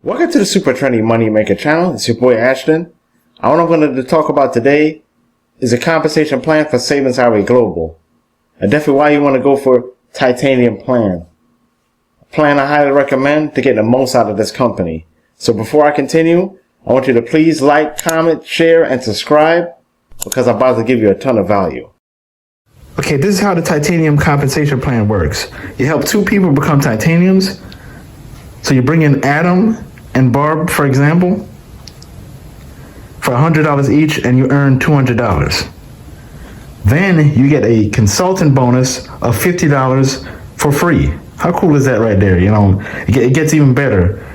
Welcome to the Super Trendy Money Maker channel. It's your boy Ashton. What I'm going to talk about today is a compensation plan for Savings Highway Global. And definitely why you want to go for Titanium plan. A plan I highly recommend to get the most out of this company. So before I continue, I want you to please like, comment, share, and subscribe because I'm about to give you a ton of value. Okay, this is how the Titanium compensation plan works. You help two people become Titaniums. So you bring in Adam and Barb, for example, for $100 each, and you earn $200. Then you get a consultant bonus of $50 for free. How cool is that right there? You know, it gets even better.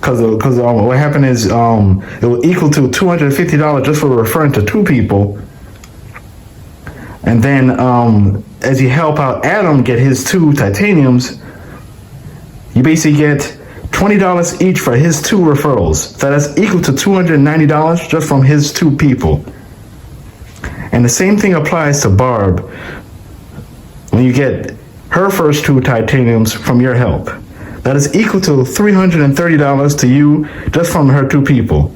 Because what happened is it will equal to $250 just for referring to two people. And then as you help out Adam get his two Titaniums, you basically get $20 each for his two referrals. So that's equal to $290 just from his two people. And the same thing applies to Barb when you get her first two Titaniums from your help. That is equal to $330 to you just from her two people.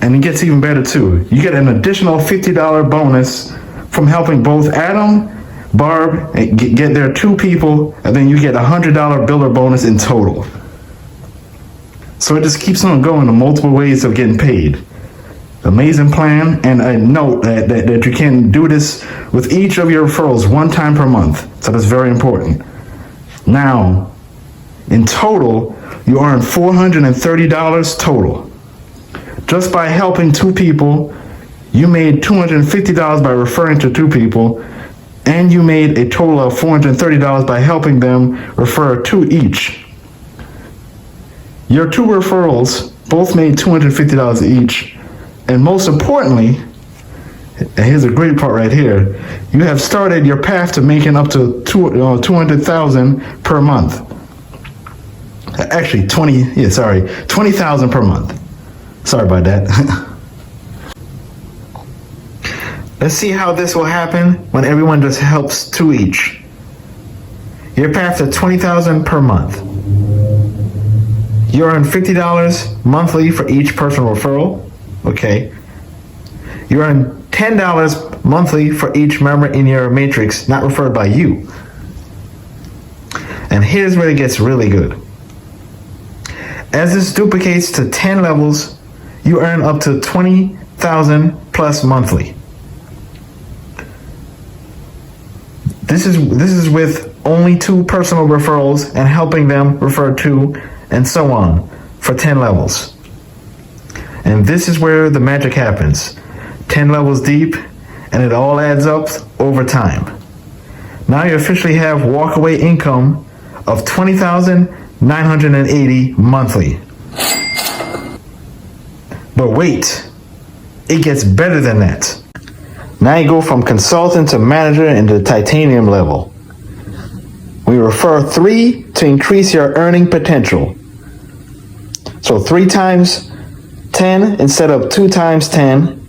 And it gets even better too. You get an additional $50 bonus from helping both Adam, Barb, get their two people, and then you get a $100 biller bonus in total. So it just keeps on going to multiple ways of getting paid. Amazing plan, and I note that you can do this with each of your referrals one time per month. So that's very important. Now, in total, you earn $430 total. Just by helping two people, you made $250 by referring to two people, and you made a total of $430 by helping them refer two each. Your two referrals both made $250 each, and most importantly, and here's a great part right here, you have started your path to making up to $200,000 per month. Actually, $20,000 per month. Sorry about that. Let's see how this will happen when everyone just helps two each. Your path to $20,000 per month. You earn $50 monthly for each personal referral. Okay. You earn $10 monthly for each member in your matrix not referred by you. And here's where it gets really good. As this duplicates to 10 levels, you earn up to $20,000 plus monthly. This is with only two personal referrals and helping them refer two, and so on, for 10 levels. And this is where the magic happens. 10 levels deep, and it all adds up over time. Now you officially have walkaway income of $20,980 monthly. But wait, it gets better than that. Now you go from consultant to manager into the Titanium level. We refer 3 to increase your earning potential. So 3 times 10 instead of 2 times 10.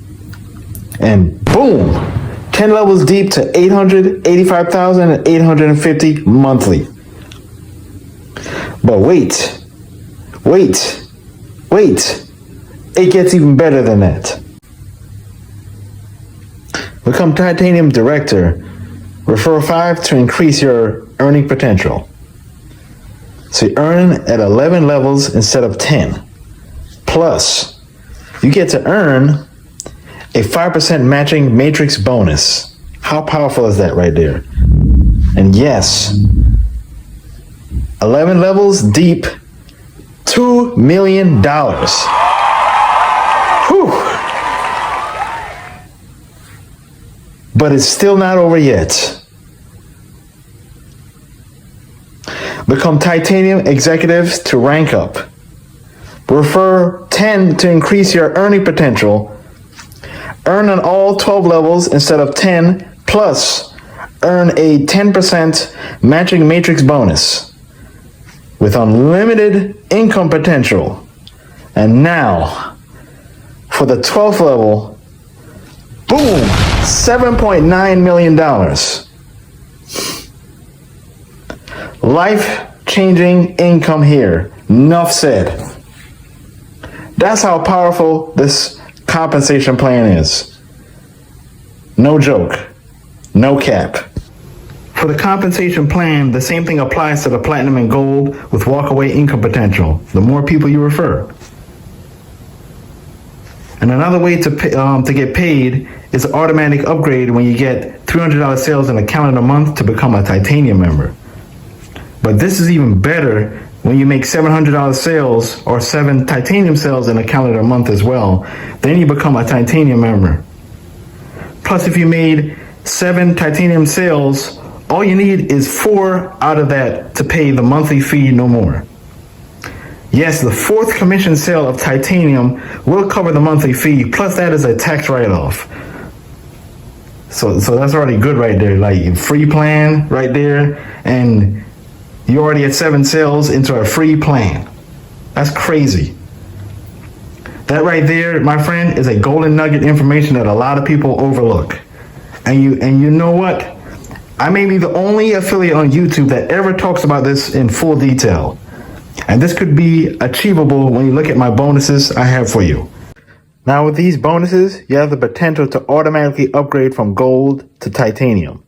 And boom, 10 levels deep to $885,850 monthly. But wait, it gets even better than that. Become Titanium Director. Refer 5 to increase your earning potential. So you earn at 11 levels instead of 10. Plus, you get to earn a 5% matching matrix bonus. How powerful is that right there? And yes, 11 levels deep, $2 million. Whew. But it's still not over yet. Become Titanium Executives to rank up. Refer 10 to increase your earning potential. Earn on all 12 levels instead of 10, plus earn a 10% matching matrix bonus with unlimited income potential. And now, for the 12th level, boom, $7.9 million. Life-changing income here. Enough said. That's how powerful this compensation plan is. No joke. No cap. For the compensation plan, the same thing applies to the platinum and gold with walkaway income potential. The more people you refer. And another way to get paid is an automatic upgrade when you get $300 sales in a calendar month to become a titanium member. But this is even better when you make $700 sales or 7 titanium sales in a calendar month as well. Then you become a titanium member. Plus, if you made 7 titanium sales, all you need is 4 out of that to pay the monthly fee, no more. Yes, the 4th commission sale of titanium will cover the monthly fee, plus that is a tax write-off. So that's already good right there, like free plan right there, and you already had 7 sales into a free plan. That's crazy. That right there, my friend, is a golden nugget information that a lot of people overlook. And you know what? I may be the only affiliate on YouTube that ever talks about this in full detail. And this could be achievable when you look at my bonuses I have for you. Now with these bonuses, you have the potential to automatically upgrade from gold to titanium.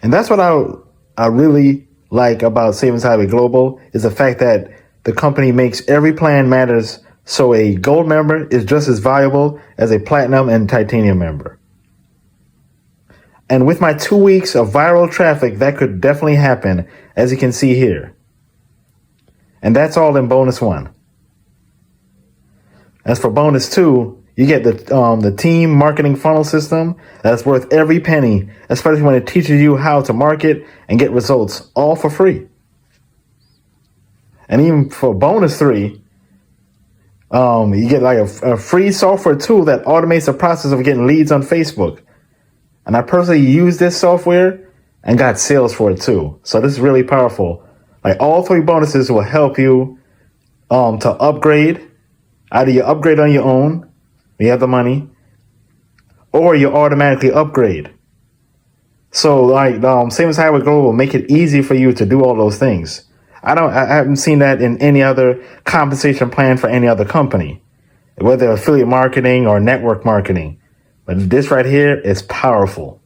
And that's what I really like about Savings Highway Global, is the fact that the company makes every plan matters, so a gold member is just as valuable as a platinum and titanium member. And with my 2 weeks of viral traffic, that could definitely happen, as you can see here. And that's all in bonus 1. As for bonus 2, you get the team marketing funnel system that's worth every penny, especially when it teaches you how to market and get results, all for free. And even for bonus 3, you get like a free software tool that automates the process of getting leads on Facebook. And I personally used this software and got sales for it too. So this is really powerful. Like all 3 bonuses will help you to upgrade. Either you upgrade on your own, when you have the money, or you automatically upgrade. So like Savings Highway Global will make it easy for you to do all those things. I haven't seen that in any other compensation plan for any other company, whether affiliate marketing or network marketing. But this right here is powerful.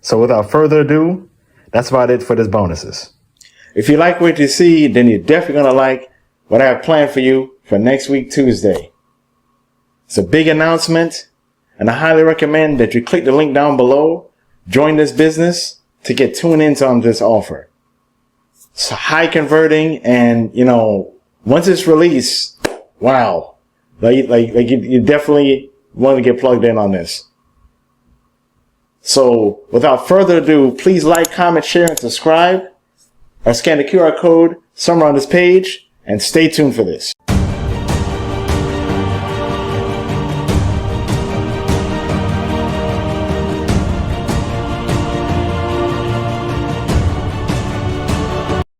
So without further ado, that's about it for this bonuses. If you like what you see, then you're definitely going to like what I have planned for you for next week, Tuesday. It's a big announcement, and I highly recommend that you click the link down below, join this business to get tuned into on this offer. It's high converting, and once it's released, wow, you definitely want to get plugged in on this. So without further ado, please like, comment, share, and subscribe, or scan the QR code somewhere on this page, and stay tuned for this.